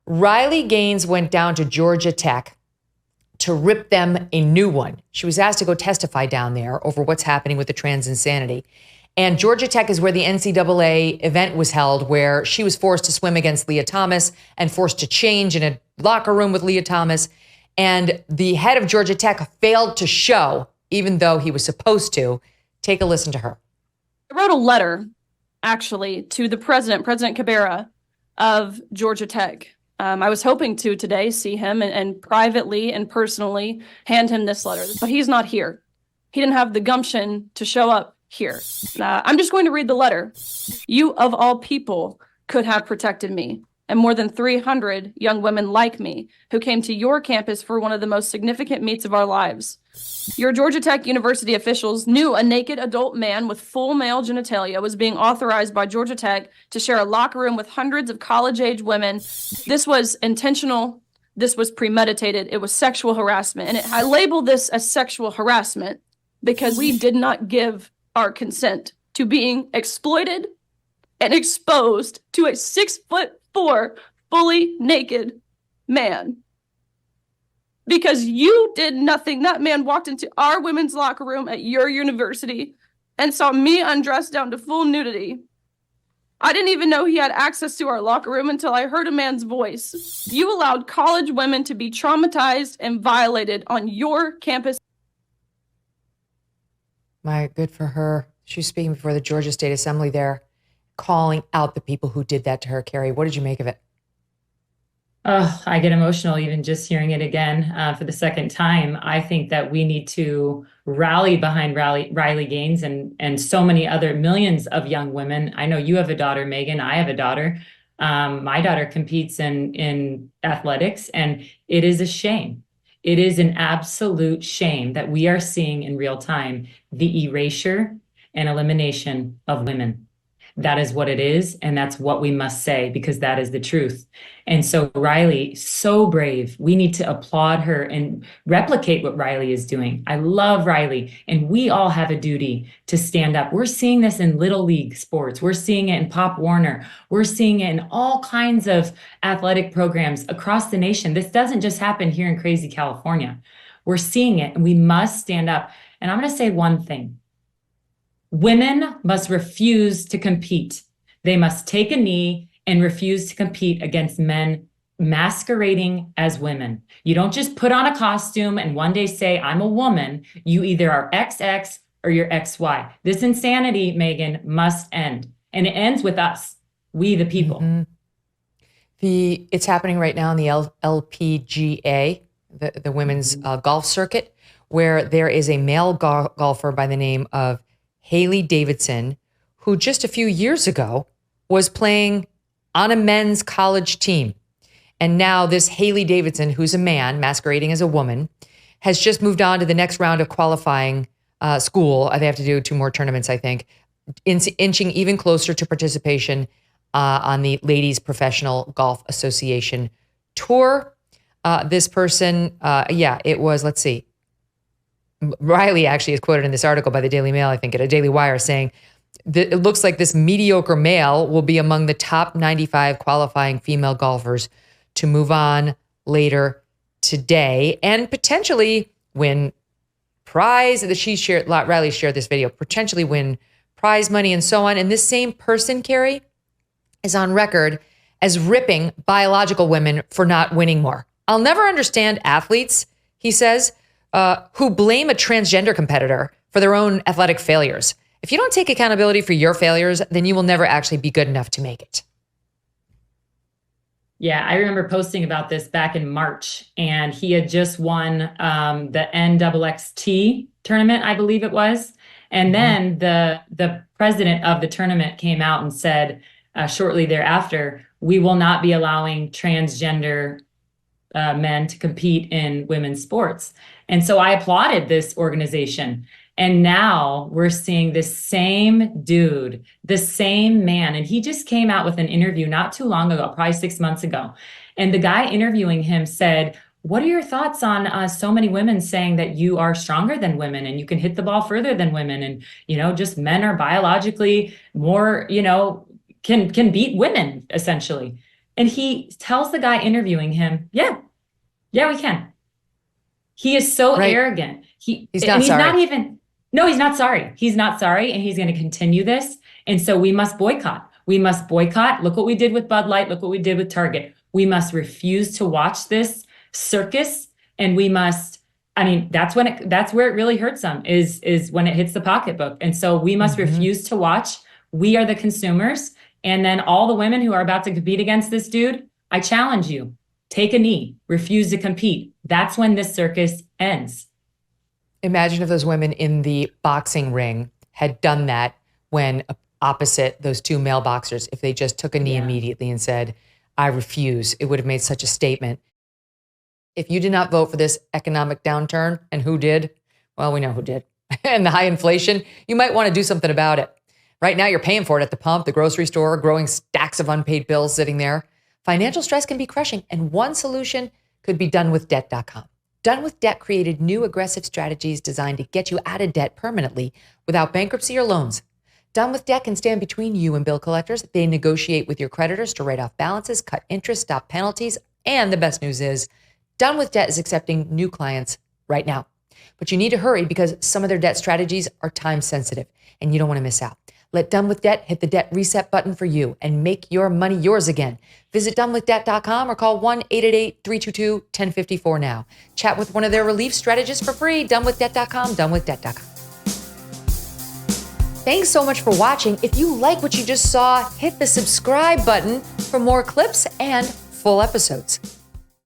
Riley Gaines went down to Georgia Tech to rip them a new one. She was asked to go testify down there over what's happening with the trans insanity. And Georgia Tech is where the NCAA event was held, where she was forced to swim against Leah Thomas and forced to change in a locker room with Leah Thomas. And the head of Georgia Tech failed to show, even though he was supposed to. Take a listen to her. I wrote a letter, actually, to the President Cabrera of Georgia Tech. I was hoping to today see him and privately and personally hand him this letter, but he's not here. He didn't have the gumption to show up here. I'm just going to read the letter. You, of all people, could have protected me and more than 300 young women like me who came to your campus for one of the most significant meets of our lives. Your Georgia Tech University officials knew a naked adult man with full male genitalia was being authorized by Georgia Tech to share a locker room with hundreds of college-age women. This was intentional. This was premeditated. It was sexual harassment. And I label this as sexual harassment because we did not give our consent to being exploited and exposed to a 6'4" fully naked man. Because you did nothing. That man walked into our women's locker room at your university and saw me undressed down to full nudity. I didn't even know he had access to our locker room until I heard a man's voice. You allowed college women to be traumatized and violated on your campus. My, good for her. She's speaking before the Georgia State Assembly there, calling out the people who did that to her. Carrie, what did you make of it? Oh, I get emotional even just hearing it again for the second time. I think that we need to rally behind Riley Gaines and so many other millions of young women. I know you have a daughter, Megyn. I have a daughter. My daughter competes in athletics, and it is a shame. It is an absolute shame that we are seeing in real time the erasure and elimination of women. That is what it is, and that's what we must say, because that is the truth. And so Riley, so brave. We need to applaud her and replicate what Riley is doing. I love Riley, and we all have a duty to stand up. We're seeing this in Little League sports. We're seeing it in Pop Warner. We're seeing it in all kinds of athletic programs across the nation. This doesn't just happen here in crazy California. We're seeing it, and we must stand up. And I'm going to say one thing. Women must refuse to compete. They must take a knee and refuse to compete against men masquerading as women. You don't just put on a costume and one day say, I'm a woman. You either are XX or you're XY. This insanity, Megyn, must end. And it ends with us, we the people. Mm-hmm. It's happening right now in the LPGA, the women's golf circuit, where there is a male golfer by the name of Haley Davidson, who just a few years ago was playing on a men's college team. And now this Haley Davidson, who's a man masquerading as a woman, has just moved on to the next round of qualifying school. They have to do 2 more tournaments, I think, inching even closer to participation on the Ladies Professional Golf Association Tour. This person, it was, let's see, Riley actually is quoted in this article by the Daily Mail, I think, at a Daily Wire, saying that it looks like this mediocre male will be among the top 95 qualifying female golfers to move on later today and potentially win prize that Riley shared this video, potentially win prize money and so on. And this same person, Carrie, is on record as ripping biological women for not winning more. I'll never understand athletes, he says, who blame a transgender competitor for their own athletic failures. If you don't take accountability for your failures, then you will never actually be good enough to make it. Yeah, I remember posting about this back in March, and he had just won the NXT tournament, I believe it was. And then the president of the tournament came out and said shortly thereafter, we will not be allowing transgender men to compete in women's sports. And so I applauded this organization. And now we're seeing this same dude, the same man. And he just came out with an interview not too long ago, probably 6 months ago. And the guy interviewing him said, what are your thoughts on so many women saying that you are stronger than women and you can hit the ball further than women? And, just men are biologically more, can beat women, essentially. And he tells the guy interviewing him, yeah, we can. He is so Right. arrogant. He's And not he's sorry. not even, no, he's not sorry. He's not sorry. And he's going to continue this. And so we must boycott. We must boycott. Look what we did with Bud Light. Look what we did with Target. We must refuse to watch this circus. And we must, I mean, that's where it really hurts them is when it hits the pocketbook. And so we must refuse to watch. We are the consumers. And then all the women who are about to compete against this dude, I challenge you, take a knee, refuse to compete. That's when this circus ends. Imagine if those women in the boxing ring had done that when opposite those two male boxers, if they just took a knee immediately and said, I refuse, it would have made such a statement. If you did not vote for this economic downturn, and who did? Well, we know who did. And the high inflation, you might want to do something about it. Right now, you're paying for it at the pump, the grocery store, growing stacks of unpaid bills sitting there. Financial stress can be crushing, and one solution could be donewithdebt.com. Done With Debt created new aggressive strategies designed to get you out of debt permanently without bankruptcy or loans. Done With Debt can stand between you and bill collectors. They negotiate with your creditors to write off balances, cut interest, stop penalties, and the best news is, Done With Debt is accepting new clients right now. But you need to hurry because some of their debt strategies are time sensitive, and you don't want to miss out. Let Done With Debt hit the debt reset button for you and make your money yours again. Visit donewithdebt.com or call 1-888-322-1054 now. Chat with one of their relief strategists for free. Donewithdebt.com, donewithdebt.com. Thanks so much for watching. If you like what you just saw, hit the subscribe button for more clips and full episodes.